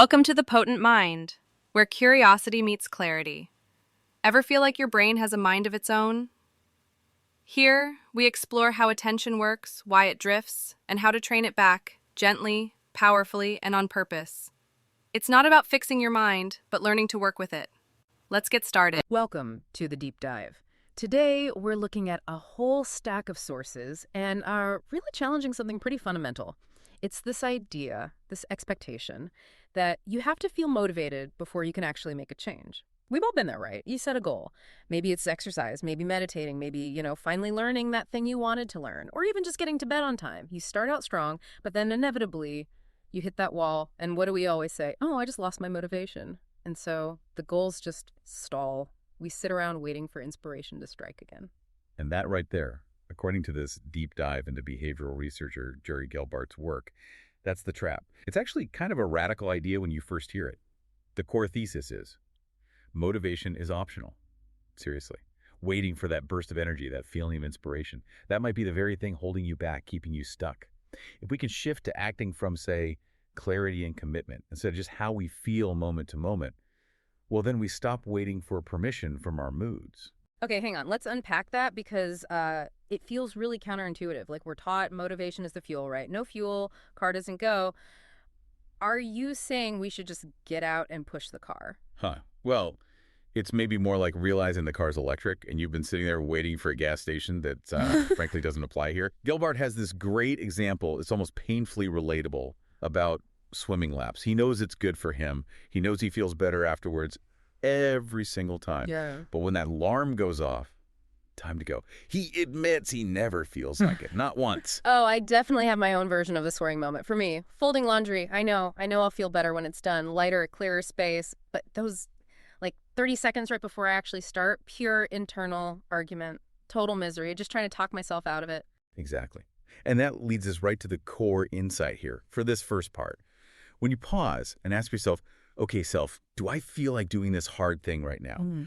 Welcome to the Potent Mind, where curiosity meets clarity. Ever feel like your brain has a mind of its own? Here, we explore how attention works, why it drifts, and how to train it back, gently, powerfully, and on purpose. It's not about fixing your mind, but learning to work with it. Let's get started. Welcome to the deep dive. Today, we're looking at a whole stack of sources and are really challenging something pretty fundamental. It's this idea, this expectation, that you have to feel motivated before you can actually make a change. We've all been there, right? You set a goal. Maybe it's exercise, maybe meditating, maybe, finally learning that thing you wanted to learn, or even just getting to bed on time. You start out strong, but then inevitably you hit that wall. And what do we always say? Oh, I just lost my motivation. And so the goals just stall. We sit around waiting for inspiration to strike again. And that right there, according to this deep dive into behavioral researcher Jerry Gelbart's work, that's the trap. It's actually kind of a radical idea when you first hear it. The core thesis is motivation is optional. Seriously. Waiting for that burst of energy, that feeling of inspiration. That might be the very thing holding you back, keeping you stuck. If we can shift to acting from, say, clarity and commitment, instead of just how we feel moment to moment, well, then we stop waiting for permission from our moods. Okay, hang on. Let's unpack that because it feels really counterintuitive. Like we're taught motivation is the fuel, right? No fuel, car doesn't go. Are you saying we should just get out and push the car? Well, it's maybe more like realizing the car's electric and you've been sitting there waiting for a gas station that frankly doesn't apply here. Gelbart has this great example. It's almost painfully relatable about swimming laps. He knows it's good for him. He knows he feels better afterwards every single time. Yeah. But when that alarm goes off, time to go. He admits he never feels like it. Not once. Oh, I definitely have my own version of the swearing moment. For me, folding laundry, I know I'll feel better when it's done. Lighter, clearer space. But those, 30 seconds right before I actually start, pure internal argument, total misery, just trying to talk myself out of it. Exactly. And that leads us right to the core insight here for this first part. When you pause and ask yourself, okay, self, do I feel like doing this hard thing right now?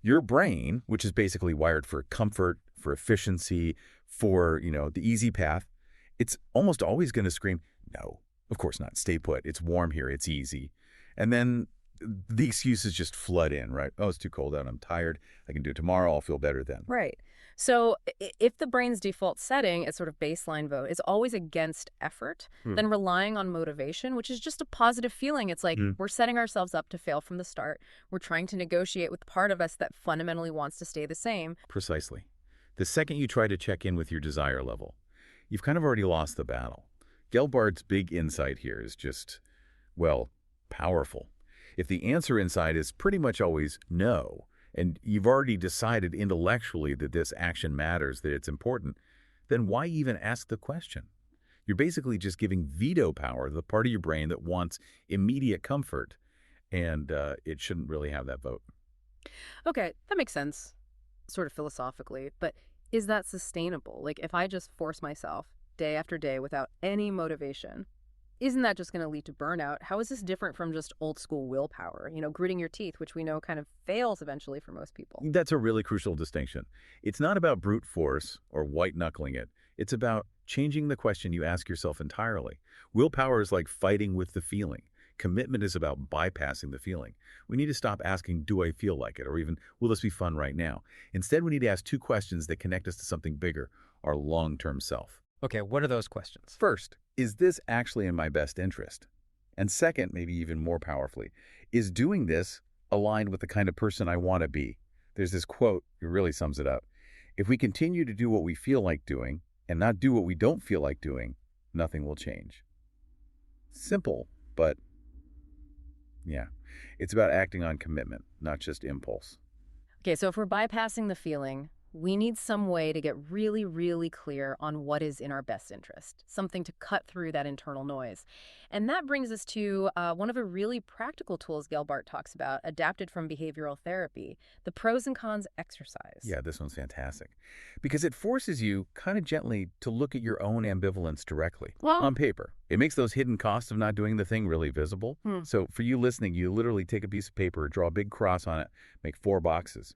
Your brain, which is basically wired for comfort, for efficiency, for, the easy path, it's almost always going to scream, no, of course not. Stay put. It's warm here. It's easy. And then the excuses just flood in, right? Oh, it's too cold out. I'm tired. I can do it tomorrow. I'll feel better then. Right. So if the brain's default setting, its sort of baseline vote, is always against effort, then relying on motivation, which is just a positive feeling. It's like we're setting ourselves up to fail from the start. We're trying to negotiate with part of us that fundamentally wants to stay the same. Precisely. The second you try to check in with your desire level, you've kind of already lost the battle. Gelbart's big insight here is just, powerful. If the answer inside is pretty much always no, and you've already decided intellectually that this action matters, that it's important, then why even ask the question? You're basically just giving veto power to the part of your brain that wants immediate comfort, and it shouldn't really have that vote. Okay, that makes sense, sort of philosophically, but is that sustainable? If I just force myself day after day without any motivation, isn't that just going to lead to burnout? How is this different from just old school willpower, gritting your teeth, which we know kind of fails eventually for most people? That's a really crucial distinction. It's not about brute force or white-knuckling it. It's about changing the question you ask yourself entirely. Willpower is like fighting with the feeling. Commitment is about bypassing the feeling. We need to stop asking, do I feel like it? Or even, will this be fun right now? Instead, we need to ask two questions that connect us to something bigger, our long-term self. Okay, what are those questions? First, is this actually in my best interest? And second, maybe even more powerfully, is doing this aligned with the kind of person I want to be? There's this quote, it really sums it up. If we continue to do what we feel like doing and not do what we don't feel like doing, nothing will change. Simple, but yeah, it's about acting on commitment, not just impulse. Okay, so if we're bypassing the feeling, we need some way to get really, really clear on what is in our best interest, something to cut through that internal noise. And that brings us to one of the really practical tools Gelbart talks about, adapted from behavioral therapy, the pros and cons exercise. Yeah, this one's fantastic because it forces you kind of gently to look at your own ambivalence directly on paper. It makes those hidden costs of not doing the thing really visible. So for you listening, you literally take a piece of paper, draw a big cross on it, make 4 boxes.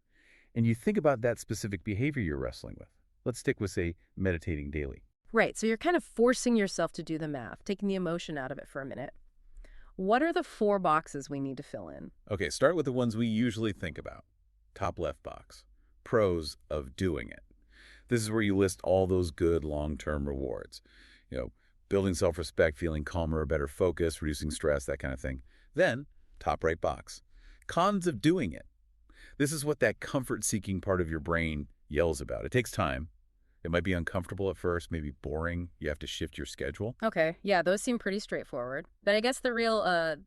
And you think about that specific behavior you're wrestling with. Let's stick with, say, meditating daily. Right, so you're kind of forcing yourself to do the math, taking the emotion out of it for a minute. What are the 4 boxes we need to fill in? Okay, start with the ones we usually think about. Top left box. Pros of doing it. This is where you list all those good long-term rewards. You know, building self-respect, feeling calmer or better focus, reducing stress, that kind of thing. Then, top right box. Cons of doing it. This is what that comfort-seeking part of your brain yells about. It takes time. It might be uncomfortable at first, maybe boring. You have to shift your schedule. Okay, yeah, those seem pretty straightforward. But I guess the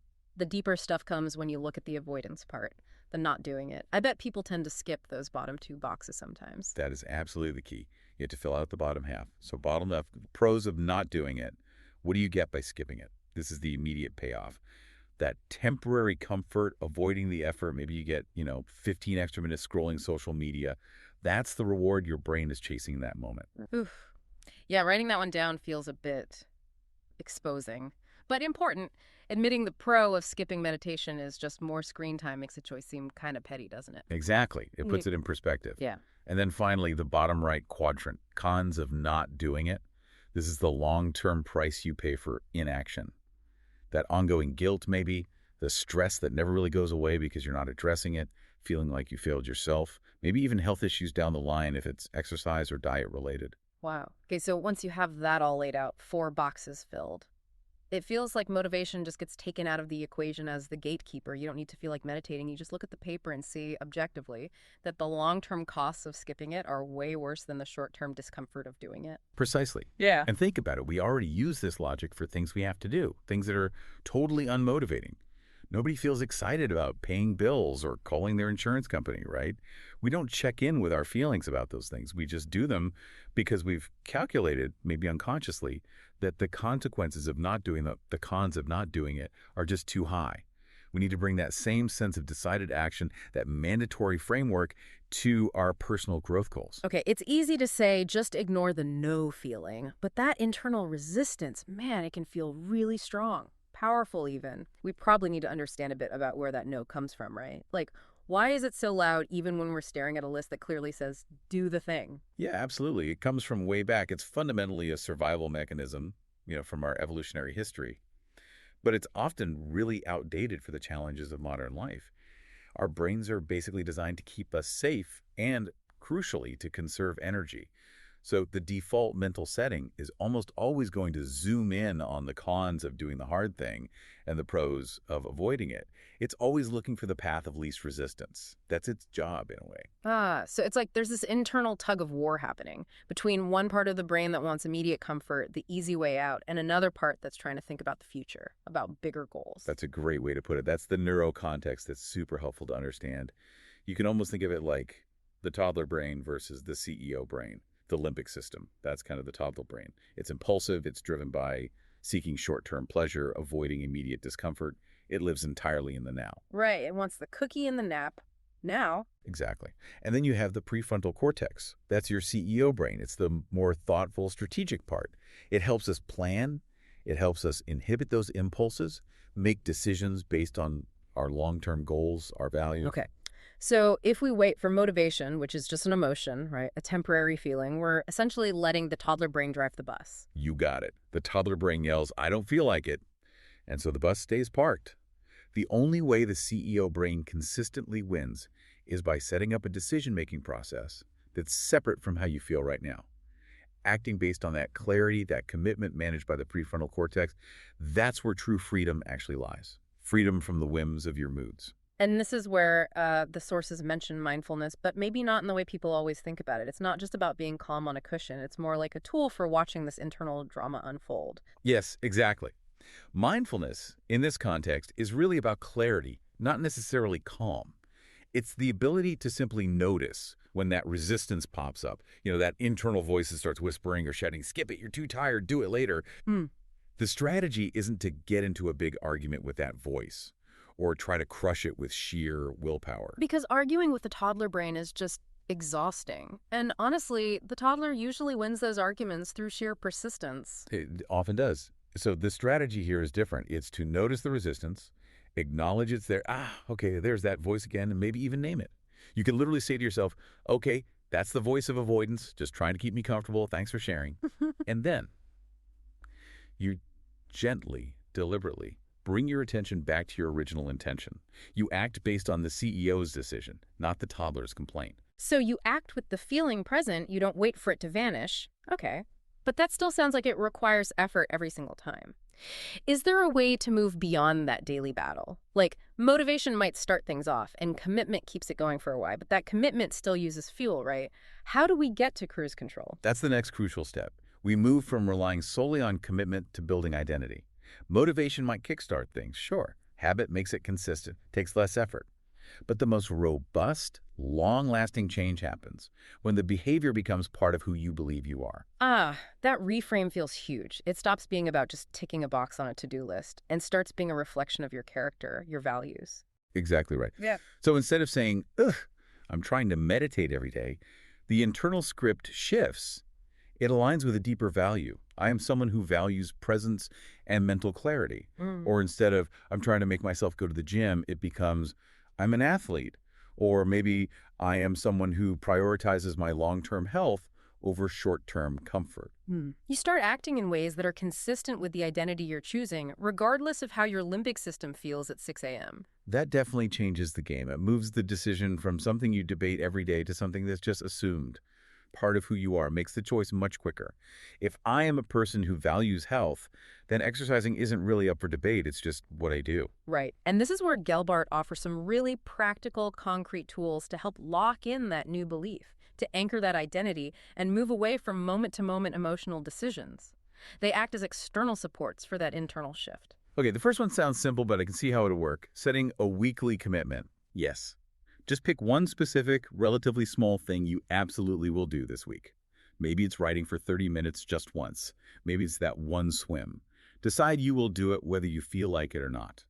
deeper stuff comes when you look at the avoidance part, the not doing it. I bet people tend to skip those bottom 2 boxes sometimes. That is absolutely the key. You have to fill out the bottom half. So bottom left, pros of not doing it. What do you get by skipping it? This is the immediate payoff. That temporary comfort, avoiding the effort. Maybe you get, 15 extra minutes scrolling social media. That's the reward your brain is chasing in that moment. Oof. Yeah, writing that one down feels a bit exposing, but important. Admitting the pro of skipping meditation is just more screen time makes the choice seem kind of petty, doesn't it? Exactly. It puts it in perspective. Yeah. And then finally, the bottom right quadrant, cons of not doing it. This is the long-term price you pay for inaction. That ongoing guilt, maybe, the stress that never really goes away because you're not addressing it, feeling like you failed yourself, maybe even health issues down the line if it's exercise or diet related. Wow. Okay, so once you have that all laid out, 4 boxes filled, it feels like motivation just gets taken out of the equation as the gatekeeper. You don't need to feel like meditating. You just look at the paper and see objectively that the long-term costs of skipping it are way worse than the short-term discomfort of doing it. Precisely. Yeah. And think about it. We already use this logic for things we have to do, things that are totally unmotivating. Nobody feels excited about paying bills or calling their insurance company, right? We don't check in with our feelings about those things. We just do them because we've calculated, maybe unconsciously, that the consequences of not doing the cons of not doing it are just too high. We need to bring that same sense of decided action, that mandatory framework, to our personal growth goals. Okay, it's easy to say just ignore the no feeling, but that internal resistance, man, it can feel really strong. Powerful even. We probably need to understand a bit about where that no comes from, right? Like, why is it so loud even when we're staring at a list that clearly says, do the thing? Yeah, absolutely. It comes from way back. It's fundamentally a survival mechanism, from our evolutionary history. But it's often really outdated for the challenges of modern life. Our brains are basically designed to keep us safe and, crucially, to conserve energy. So the default mental setting is almost always going to zoom in on the cons of doing the hard thing and the pros of avoiding it. It's always looking for the path of least resistance. That's its job in a way. So it's like there's this internal tug of war happening between one part of the brain that wants immediate comfort, the easy way out, and another part that's trying to think about the future, about bigger goals. That's a great way to put it. That's the neurocontext that's super helpful to understand. You can almost think of it like the toddler brain versus the CEO brain. The limbic system. That's kind of the toddler brain. It's impulsive. It's driven by seeking short-term pleasure, avoiding immediate discomfort. It lives entirely in the now. Right. It wants the cookie and the nap now. Exactly. And then you have the prefrontal cortex. That's your CEO brain. It's the more thoughtful, strategic part. It helps us plan. It helps us inhibit those impulses, make decisions based on our long-term goals, our values. Okay. So if we wait for motivation, which is just an emotion, right, a temporary feeling, we're essentially letting the toddler brain drive the bus. You got it. The toddler brain yells, I don't feel like it. And so the bus stays parked. The only way the CEO brain consistently wins is by setting up a decision-making process that's separate from how you feel right now. Acting based on that clarity, that commitment managed by the prefrontal cortex, that's where true freedom actually lies. Freedom from the whims of your moods. And this is where the sources mention mindfulness, but maybe not in the way people always think about it. It's not just about being calm on a cushion. It's more like a tool for watching this internal drama unfold. Yes, exactly. Mindfulness, in this context, is really about clarity, not necessarily calm. It's the ability to simply notice when that resistance pops up. That internal voice that starts whispering or shouting, skip it, you're too tired, do it later. The strategy isn't to get into a big argument with that voice or try to crush it with sheer willpower. Because arguing with the toddler brain is just exhausting. And honestly, the toddler usually wins those arguments through sheer persistence. It often does. So the strategy here is different. It's to notice the resistance, acknowledge it's there. Okay, there's that voice again, and maybe even name it. You can literally say to yourself, okay, that's the voice of avoidance, just trying to keep me comfortable. Thanks for sharing. And then you gently, deliberately bring your attention back to your original intention. You act based on the CEO's decision, not the toddler's complaint. So you act with the feeling present, you don't wait for it to vanish. Okay. But that still sounds like it requires effort every single time. Is there a way to move beyond that daily battle? Like, motivation might start things off and commitment keeps it going for a while, but that commitment still uses fuel, right? How do we get to cruise control? That's the next crucial step. We move from relying solely on commitment to building identity. Motivation might kickstart things, sure. Habit makes it consistent, takes less effort. But the most robust, long-lasting change happens when the behavior becomes part of who you believe you are. Ah, that reframe feels huge. It stops being about just ticking a box on a to-do list and starts being a reflection of your character, your values. Exactly right. Yeah. So instead of saying, ugh, I'm trying to meditate every day, the internal script shifts. It aligns with a deeper value. I am someone who values presence and mental clarity. Or instead of, I'm trying to make myself go to the gym, it becomes, I'm an athlete. Or maybe I am someone who prioritizes my long-term health over short-term comfort. You start acting in ways that are consistent with the identity you're choosing, regardless of how your limbic system feels at 6 a.m. That definitely changes the game. It moves the decision from something you debate every day to something that's just assumed. Part of who you are makes the choice much quicker. If I am a person who values health, then exercising isn't really up for debate. It's just what I do. Right. And this is where Gelbart offers some really practical, concrete tools to help lock in that new belief, to anchor that identity, and move away from moment-to-moment emotional decisions. They act as external supports for that internal shift. Okay, the first one sounds simple, but I can see how it would work. Setting a weekly commitment. Yes. Just pick one specific, relatively small thing you absolutely will do this week. Maybe it's writing for 30 minutes just once. Maybe it's that one swim. Decide you will do it whether you feel like it or not.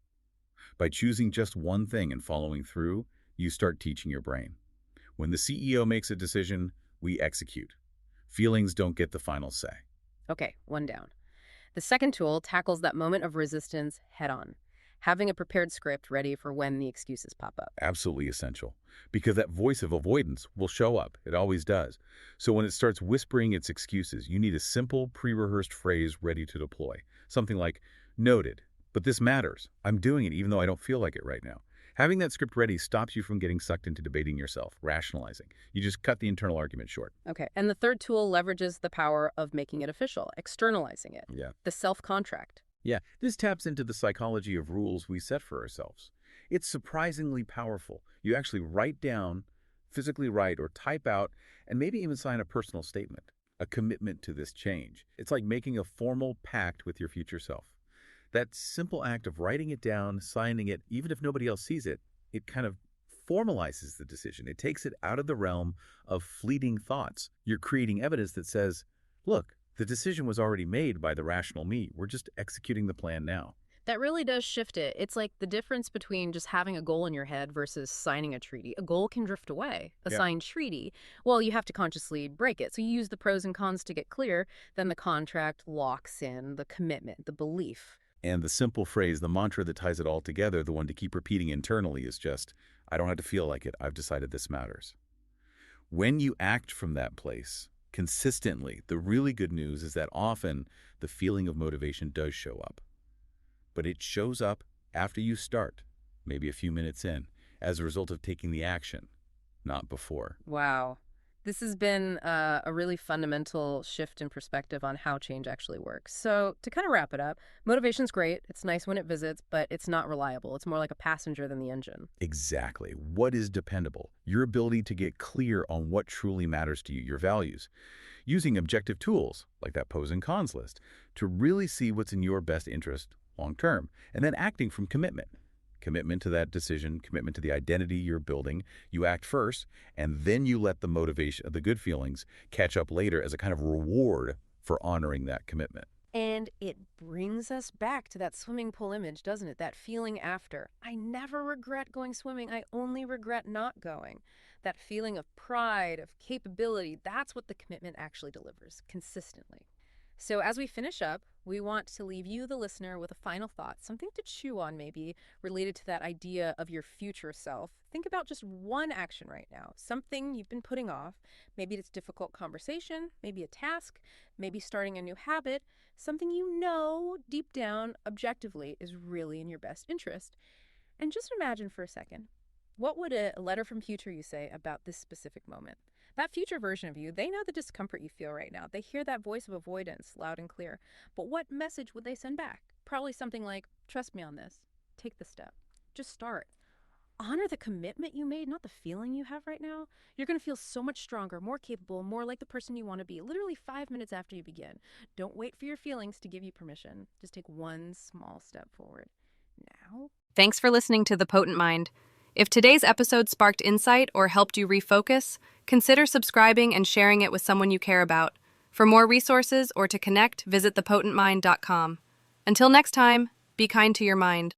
By choosing just one thing and following through, you start teaching your brain. When the CEO makes a decision, we execute. Feelings don't get the final say. Okay, one down. The second tool tackles that moment of resistance head-on, having a prepared script ready for when the excuses pop up. Absolutely essential, because that voice of avoidance will show up. It always does. So when it starts whispering its excuses, you need a simple, pre-rehearsed phrase ready to deploy. Something like, noted, but this matters. I'm doing it even though I don't feel like it right now. Having that script ready stops you from getting sucked into debating yourself, rationalizing. You just cut the internal argument short. Okay, and the third tool leverages the power of making it official, externalizing it. Yeah. The self-contract. Yeah, this taps into the psychology of rules we set for ourselves. It's surprisingly powerful. You actually write down, physically write or type out, and maybe even sign a personal statement, a commitment to this change. It's like making a formal pact with your future self. That simple act of writing it down, signing it, even if nobody else sees it, it kind of formalizes the decision. It takes it out of the realm of fleeting thoughts. You're creating evidence that says, look, the decision was already made by the rational me. We're just executing the plan now. That really does shift it. It's like the difference between just having a goal in your head versus signing a treaty. A goal can drift away. A Yeah. signed treaty, well, you have to consciously break it. So you use the pros and cons to get clear. Then the contract locks in the commitment, the belief. And the simple phrase, the mantra that ties it all together, the one to keep repeating internally is just, I don't have to feel like it. I've decided this matters. When you act from that place consistently, the really good news is that often the feeling of motivation does show up. But it shows up after you start, maybe a few minutes in, as a result of taking the action, not before. Wow. This has been a really fundamental shift in perspective on how change actually works. So to kind of wrap it up, motivation's great. It's nice when it visits, but it's not reliable. It's more like a passenger than the engine. Exactly. What is dependable? Your ability to get clear on what truly matters to you, your values. Using objective tools, like that pros and cons list, to really see what's in your best interest long term, and then acting from commitment. Commitment to that decision, commitment to the identity you're building. You act first, and then you let the motivation, the good feelings, catch up later as a kind of reward for honoring that commitment. And it brings us back to that swimming pool image, doesn't it? That feeling after. I never regret going swimming. I only regret not going. That feeling of pride, of capability, that's what the commitment actually delivers consistently. So, as we finish up, we want to leave you, the listener, with a final thought, something to chew on, maybe related to that idea of your future self. Think about just one action right now, something you've been putting off. Maybe it's difficult conversation, maybe a task, maybe starting a new habit, something you know deep down, objectively, is really in your best interest. And just imagine for a second, what would a letter from future you say about this specific moment? That future version of you, they know the discomfort you feel right now. They hear that voice of avoidance loud and clear. But what message would they send back? Probably something like, trust me on this. Take the step. Just start. Honor the commitment you made, not the feeling you have right now. You're going to feel so much stronger, more capable, more like the person you want to be, literally 5 minutes after you begin. Don't wait for your feelings to give you permission. Just take one small step forward. Now. Thanks for listening to The Potent Mind. If today's episode sparked insight or helped you refocus, consider subscribing and sharing it with someone you care about. For more resources or to connect, visit thepotentmind.com. Until next time, be kind to your mind.